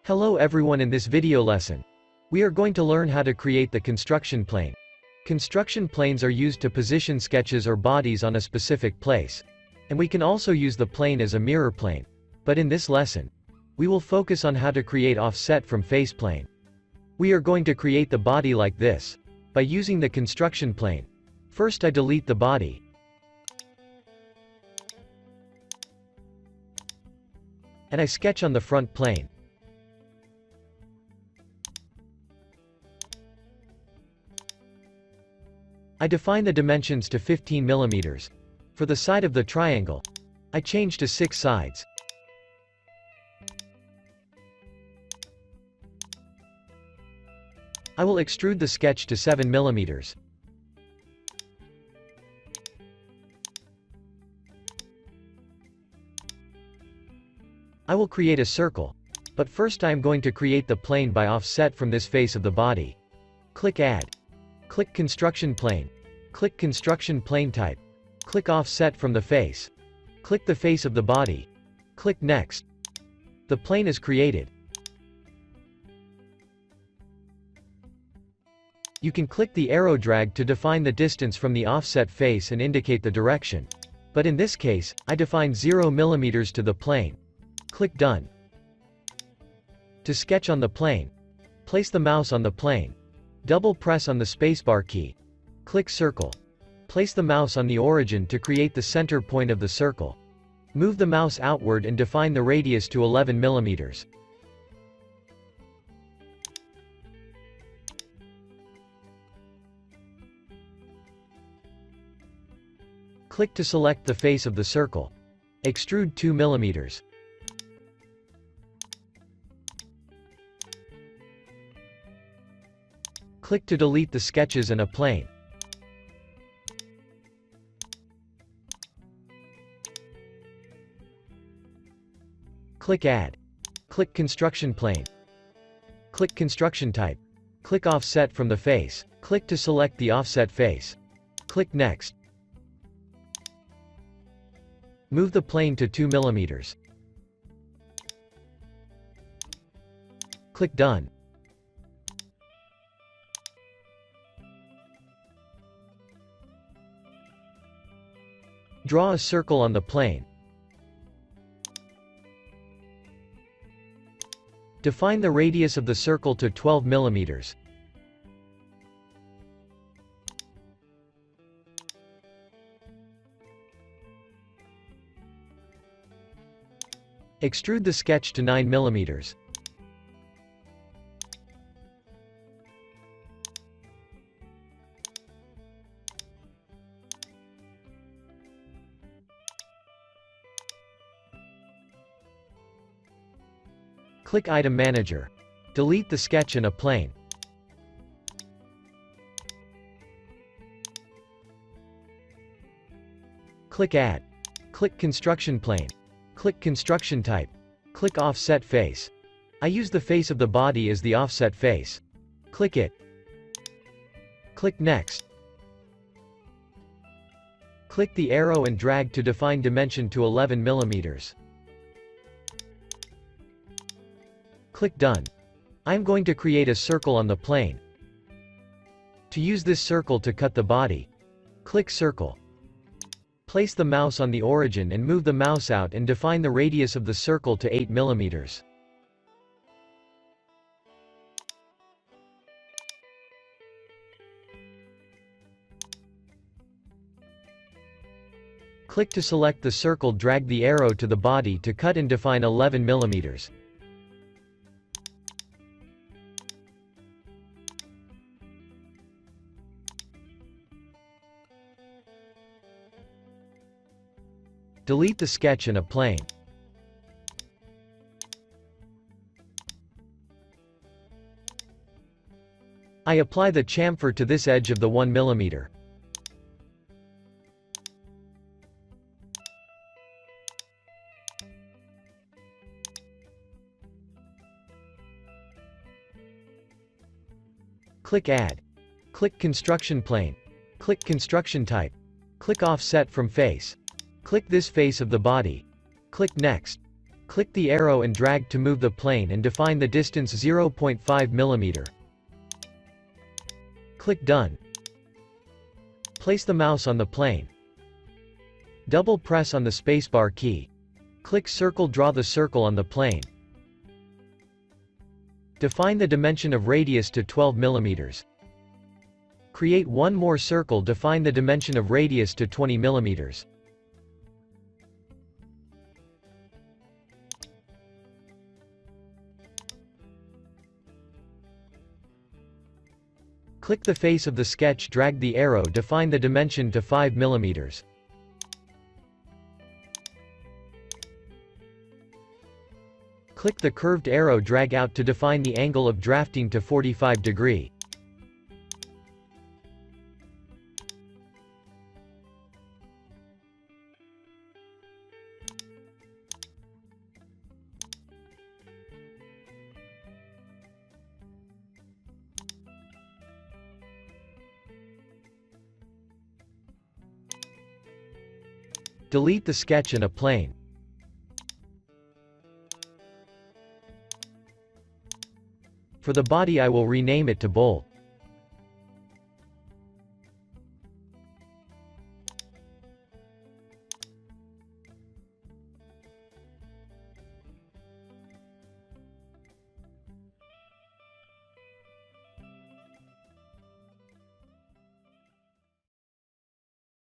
Hello everyone, in this video lesson, we are going to learn how to create the construction plane. Construction planes are used to position sketches or bodies on a specific place. And we can also use the plane as a mirror plane. But in this lesson, we will focus on how to create offset from face plane. We are going to create the body like this, by using the construction plane. First I delete the body. And I sketch on the front plane. I define the dimensions to 15 mm. For the side of the triangle, I change to 6 sides. I will extrude the sketch to 7 mm. I will create a circle, but first I am going to create the plane by offset from this face of the body. Click Add. Click Construction Plane. Click Construction Plane Type. Click Offset from the face. Click the face of the body. Click Next. The plane is created. You can click the arrow drag to define the distance from the offset face and indicate the direction. But in this case, I define 0 mm to the plane. Click Done. To sketch on the plane, place the mouse on the plane. Double press on the spacebar key. Click Circle. Place the mouse on the origin to create the center point of the circle. Move the mouse outward and define the radius to 11 mm. Click to select the face of the circle. Extrude 2 mm. Click to delete the sketches and a plane. Click Add. Click Construction Plane. Click Construction Type. Click Offset from the face. Click to select the offset face. Click Next. Move the plane to 2 mm. Click Done. Draw a circle on the plane. Define the radius of the circle to 12 mm. Extrude the sketch to 9 mm. Click Item Manager. Delete the sketch and a plane. Click Add. Click Construction Plane. Click Construction Type. Click Offset Face. I use the face of the body as the offset face. Click it. Click Next. Click the arrow and drag to define dimension to 11 mm. Click Done. I am going to create a circle on the plane. To use this circle to cut the body, click Circle. Place the mouse on the origin and move the mouse out and define the radius of the circle to 8 mm. Click to select the circle, drag the arrow to the body to cut and define 11 mm. Delete the sketch and a plane. I apply the chamfer to this edge of the 1 mm. Click Add. Click Construction Plane. Click Construction Type. Click Offset from Face. Click this face of the body. Click Next. Click the arrow and drag to move the plane and define the distance 0.5 mm. Click Done. Place the mouse on the plane. Double press on the spacebar key. Click Circle. Draw the circle on the plane. Define the dimension of radius to 12 mm. Create one more circle. Define the dimension of radius to 20 mm. Click the face of the sketch. Drag the arrow. Define the dimension to 5 mm. Click the curved arrow. Drag out to define the angle of drafting to 45 degrees. Delete the sketch and a plane. For the body I will rename it to bolt.